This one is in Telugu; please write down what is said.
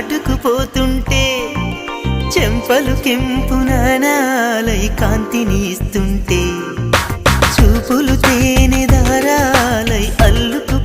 నాటుకుపోతుంటే చెంపలు కెంపు నాణాలై కాంతిని ఇస్తుంటే చూపులు తేనె దారాలై అల్లుకు